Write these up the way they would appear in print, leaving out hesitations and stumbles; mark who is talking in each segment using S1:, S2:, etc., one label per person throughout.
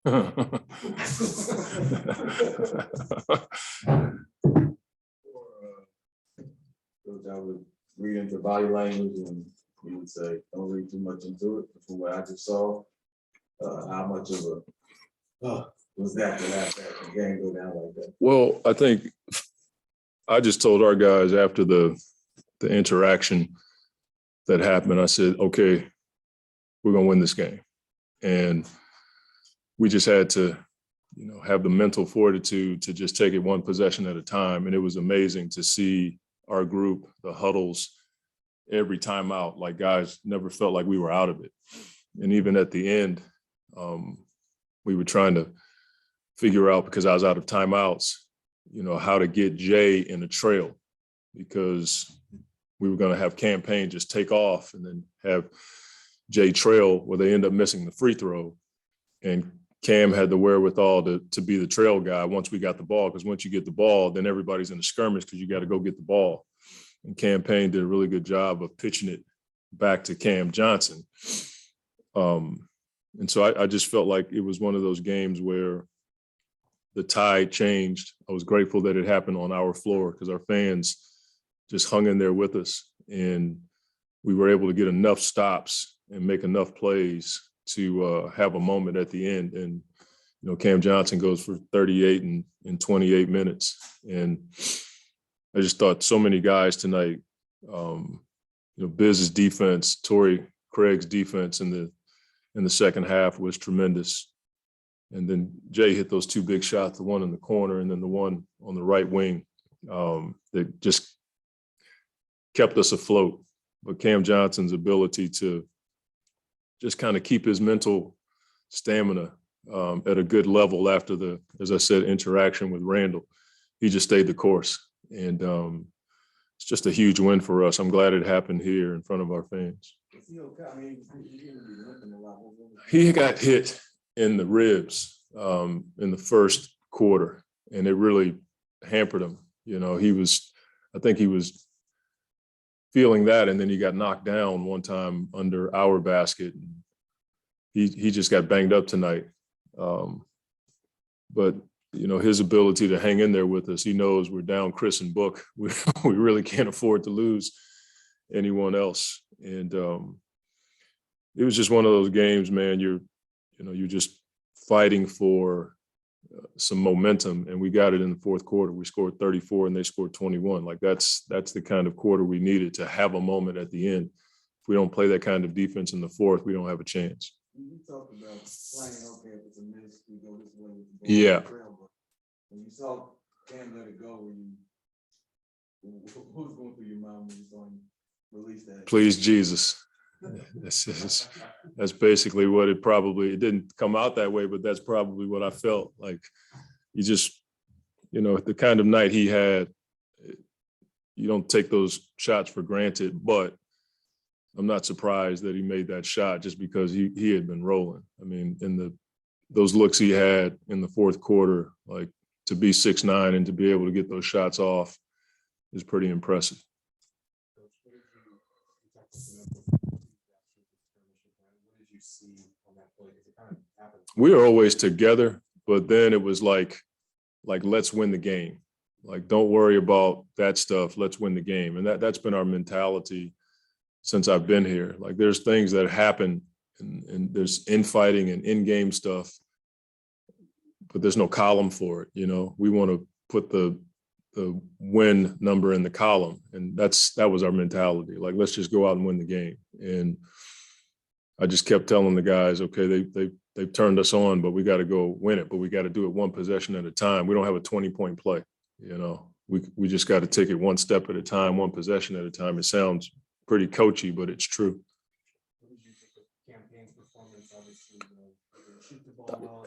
S1: I would read into body language, and he would say, "Don't read too much into it." From what I just saw, how much of a was that to have that game go down like that?
S2: Well, I think I just told our guys after the interaction that happened, I said, okay, we're going to win this game. And we just had to, have the mental fortitude to just take it one possession at a time. And it was amazing to see our group, the huddles, every timeout, like guys never felt like we were out of it. And even at the end, we were trying to figure out, because I was out of timeouts, how to get Jay in a trail, because we were going to have campaign just take off and then have Jay trail where they end up missing the free throw. And Cam had the wherewithal to be the trail guy once we got the ball, because once you get the ball, then everybody's in a skirmish because you got to go get the ball. And Campaign did a really good job of pitching it back to Cam Johnson. And so I just felt like it was one of those games where the tide changed. I was grateful that it happened on our floor because our fans just hung in there with us. And we were able to get enough stops and make enough plays to have a moment at the end. And, Cam Johnson goes for 38 in 28 minutes. And I just thought so many guys tonight, Biz's defense, Torrey Craig's defense in the second half was tremendous. And then Jay hit those two big shots, the one in the corner and then the one on the right wing, that just kept us afloat. But Cam Johnson's ability to just kind of keep his mental stamina at a good level after the, as I said, interaction with Randall, he just stayed the course. And it's just a huge win for us. I'm glad it happened here in front of our fans. He got hit in the ribs in the first quarter, and it really hampered him. I think he was feeling that, and then he got knocked down one time under our basket. He just got banged up tonight. But his ability to hang in there with us, he knows we're down Chris and Book. We really can't afford to lose anyone else. And it was just one of those games, man. You're just fighting for some momentum, and we got it in the fourth quarter. We scored 34 and they scored 21. Like that's the kind of quarter we needed to have a moment at the end. If we don't play that kind of defense in the fourth, we don't have a chance.
S1: You talked about playing, okay, if it's a miss, we go this way.
S2: Yeah.
S1: When you saw Cam let it go, what was going through your mind when you saw him release that?
S2: Please, Jesus. That's basically what it didn't come out that way, but that's probably what I felt like. You just, the kind of night he had, you don't take those shots for granted, but I'm not surprised that he made that shot just because he had been rolling. I mean, those looks he had in the fourth quarter, like to be 6'9" and to be able to get those shots off is pretty impressive. We were always together, but then it was like let's win the game. Like, don't worry about that stuff. Let's win the game. And that's been our mentality since I've been here. Like, there's things that happen and there's infighting and in-game stuff, but there's no column for it. We want to put the win number in the column. And that was our mentality. Like, let's just go out and win the game. And I just kept telling the guys, okay, they've turned us on, but we got to go win it. But we got to do it one possession at a time. We don't have a 20-point play. We just got to take it one step at a time, one possession at a time. It sounds pretty coachy, but it's true.
S3: What did you think of Campaign's performance? Obviously, shoot the ball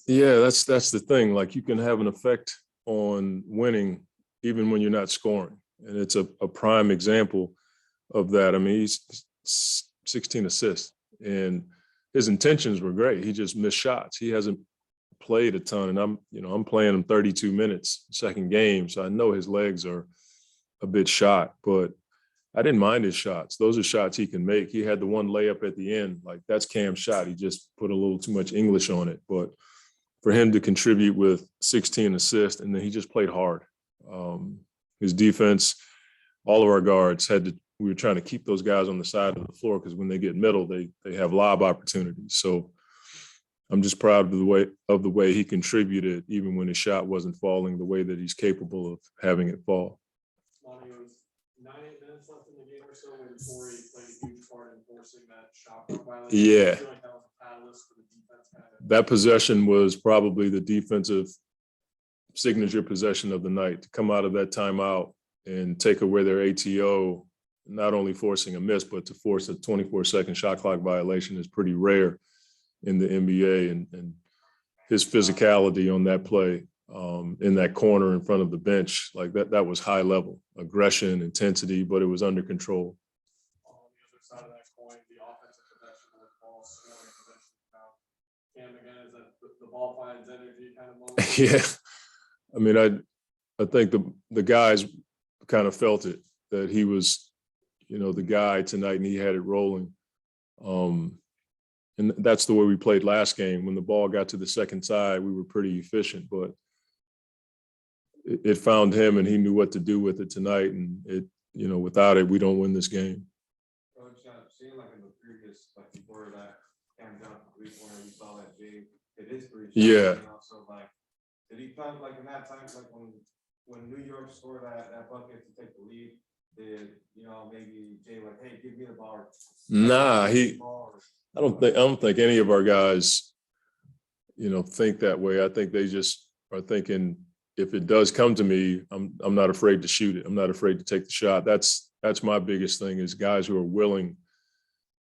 S2: Yeah, that's the thing. Like, you can have an effect on winning even when you're not scoring. And it's a prime example of that. I mean, he's 16 assists and his intentions were great. He just missed shots. He hasn't played a ton, and I'm playing him 32 minutes second game. So I know his legs are a bit shot, but I didn't mind his shots. Those are shots he can make. He had the one layup at the end, like that's Cam's shot. He just put a little too much English on it. But for him to contribute with 16 assists, and then he just played hard. His defense, all of our guards we were trying to keep those guys on the side of the floor because when they get middle, they have lob opportunities. So I'm just proud of the way he contributed, even when his shot wasn't falling the way that he's capable of having it fall.
S3: Monty, it was 9-8 minutes left in the game or so when Corey played a huge part in forcing that shot clock violation.
S2: Yeah.
S3: I feel like that was a catalyst for the defense.
S2: That possession was probably the defensive signature possession of the night. To come out of that timeout and take away their ATO, not only forcing a miss, but to force a 24-second shot clock violation is pretty rare in the NBA. And his physicality on that play, in that corner in front of the bench, like that was high level aggression, intensity, but it was under control.
S3: On the other side of that coin, the offensive possession with ball scoring possession. Cam, again, is that the ball finds energy kind of moment?
S2: Yeah. I mean, I think the guys kind of felt it, that he was, the guy tonight, and he had it rolling. And that's the way we played last game. When the ball got to the second side, we were pretty efficient, but it found him and he knew what to do with it tonight. And without it, we don't win this game.
S4: Coach, seeing like in the previous, like before that Cam Johnson three-pointer, we saw that Jay hit his three shots.
S2: Yeah.
S4: So like, did he felt like in that time, like when New York scored that bucket to take the lead, did maybe Jay like, hey, give me the ball?
S2: Nah, I don't think any of our guys, think that way. I think they just are thinking, if it does come to me, I'm not afraid to shoot it. I'm not afraid to take the shot. That's my biggest thing, is guys who are willing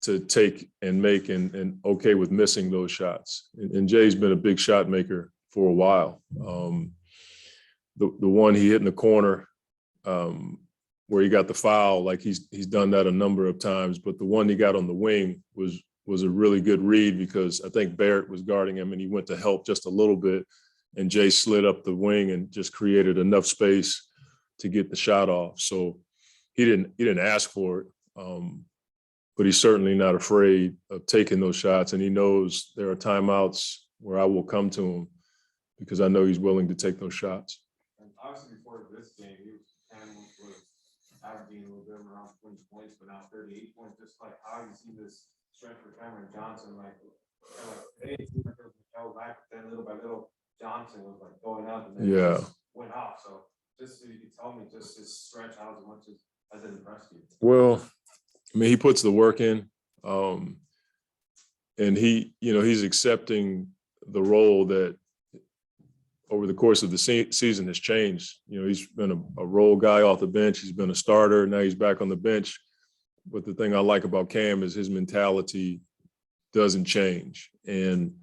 S2: to take and make and okay with missing those shots. And Jay's been a big shot maker for a while. The one he hit in the corner, where he got the foul, like he's done that a number of times, but the one he got on the wing was a really good read, because I think Barrett was guarding him and he went to help just a little bit, and Jay slid up the wing and just created enough space to get the shot off. So he didn't ask for it, but he's certainly not afraid of taking those shots, and he knows there are timeouts where I will come to him because I know he's willing to take those shots.
S4: And obviously before this game, Cam was averaging a little bit around 20 points, but now 38 points. Just like how you see this strength for Cameron Johnson, like today it seemed like it was Mikel back, but then little by little Johnson was like going up and then just went off. So just so you could tell me just his stretch, how much has it impressed you?
S2: Well, I mean, he puts the work in, and he's accepting the role that over the course of the season has changed. He's been a role guy off the bench. He's been a starter. Now he's back on the bench. But the thing I like about Cam is his mentality doesn't change. And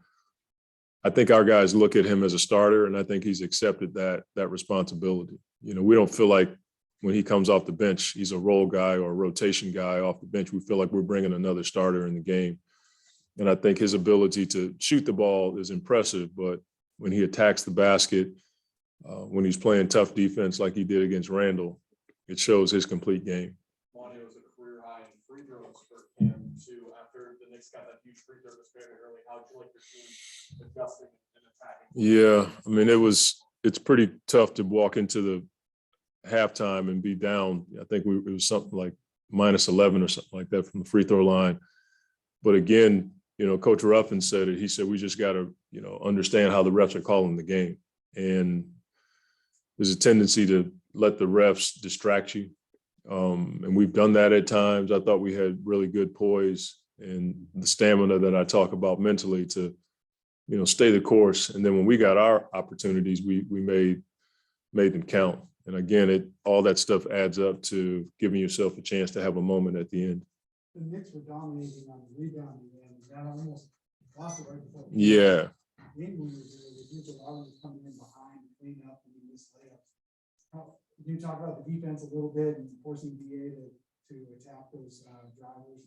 S2: I think our guys look at him as a starter, and I think he's accepted that responsibility. We don't feel like when he comes off the bench, he's a role guy or a rotation guy off the bench. We feel like we're bringing another starter in the game. And I think his ability to shoot the ball is impressive, but when he attacks the basket, when he's playing tough defense like he did against Randall, it shows his complete game.
S3: Monty, was a career high in free throws for Cam too. After the Knicks got that huge free throw very early, how did you like your team adjusting and attacking?
S2: Yeah, I mean, it's pretty tough to walk into the halftime and be down. I think it was something like -11 or something like that from the free throw line. But again, Coach Ruffin said it. He said, we just got to, understand how the refs are calling the game. And there's a tendency to let the refs distract you. And we've done that at times. I thought we had really good poise and the stamina that I talk about mentally to, stay the course. And then when we got our opportunities, we made them count. And again, all that stuff adds up to giving yourself a chance to have a moment at the end.
S5: The Knicks were dominating on the rebounding end. That almost lost it right before.
S2: Yeah.
S5: England was always coming in behind, clean up, and miss layups. Can you talk about the defense a little bit and forcing BA to attack those drivers?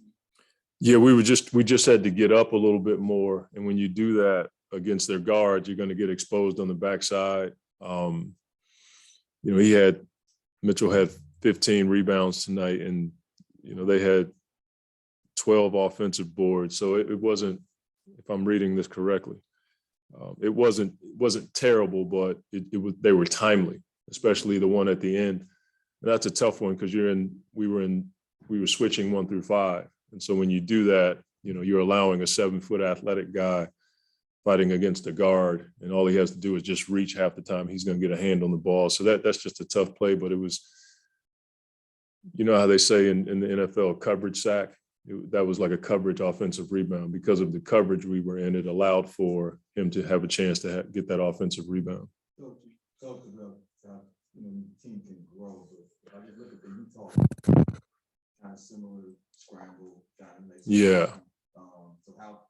S2: Yeah, we just had to get up a little bit more, and when you do that against their guards, you're going to get exposed on the backside. Mitchell had 15 rebounds tonight, and they had 12 offensive boards. So it wasn't, if I'm reading this correctly, it wasn't terrible, but they were timely, especially the one at the end. And that's a tough one because we were switching 1 through 5. And so when you do that, you're allowing a 7-foot athletic guy fighting against a guard, and all he has to do is just reach half the time. He's going to get a hand on the ball. So that's just a tough play, but it was, how they say in the NFL, coverage sack. That was like a coverage offensive rebound. Because of the coverage we were in, it allowed for him to have a chance to get that offensive rebound.
S1: So you talked about how, the team can grow, but if I just look at the Utah, kind of similar scramble,
S2: Yeah.
S1: So how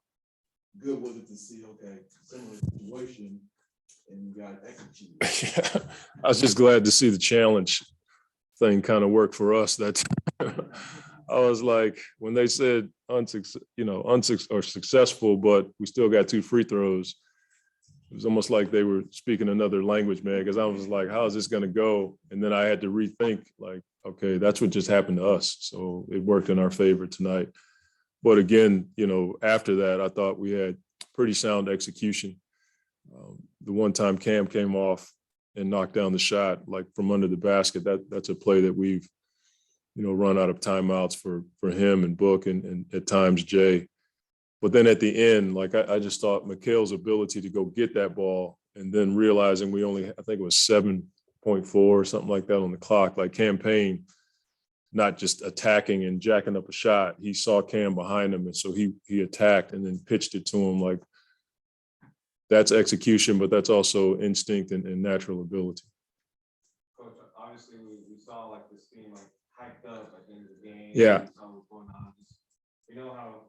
S1: good was it to see, okay, similar situation, and you got executed?
S2: Yeah. I was just glad to see the challenge thing kind of work for us. I was like, when they said successful, but we still got 2 free throws, it was almost like they were speaking another language, man, because I was like, how is this going to go? And then I had to rethink, like, okay, that's what just happened to us. So it worked in our favor tonight. But again, after that, I thought we had pretty sound execution. The one time Cam came off and knocked down the shot, like from under the basket, that's a play that we've, run out of timeouts for him and Book and at times Jay. But then at the end, like I just thought Mikhail's ability to go get that ball and then realizing we only, I think it was 7.4 or something like that on the clock, like campaign, not just attacking and jacking up a shot. He saw Cam behind him, and so he attacked and then pitched it to him. Like, that's execution, but that's also instinct and natural ability.
S4: Coach, obviously we saw like this team like hyped up at the end of the game.
S2: Yeah.
S4: We saw what's going on. We know how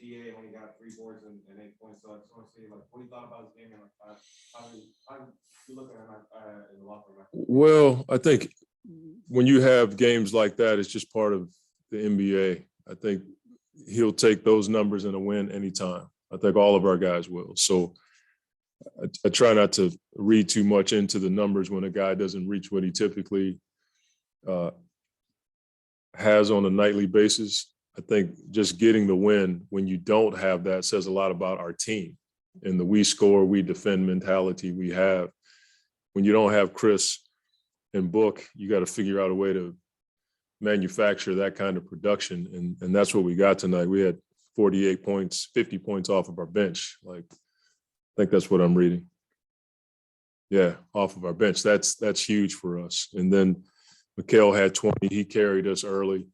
S4: DA only got 3 boards and 8 points. So I just want to see like what you thought about this game and like how you looking at in the locker room?
S2: Well, I think when you have games like that, it's just part of the NBA. I think he'll take those numbers in a win anytime. I think all of our guys will. So I try not to read too much into the numbers when a guy doesn't reach what he typically has on a nightly basis. I think just getting the win when you don't have that says a lot about our team and the we score, we defend mentality we have. When you don't have Chris and Book, you got to figure out a way to manufacture that kind of production. And that's what we got tonight. We had 48 points, 50 points off of our bench. Like, I think that's what I'm reading. Yeah, off of our bench. That's huge for us. And then Mikhail had 20. He carried us early.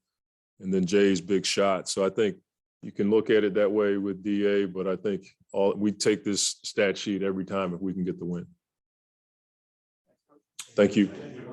S2: And then Jay's big shot. So I think you can look at it that way with DA, but I think we take this stat sheet every time if we can get the win. Thank you.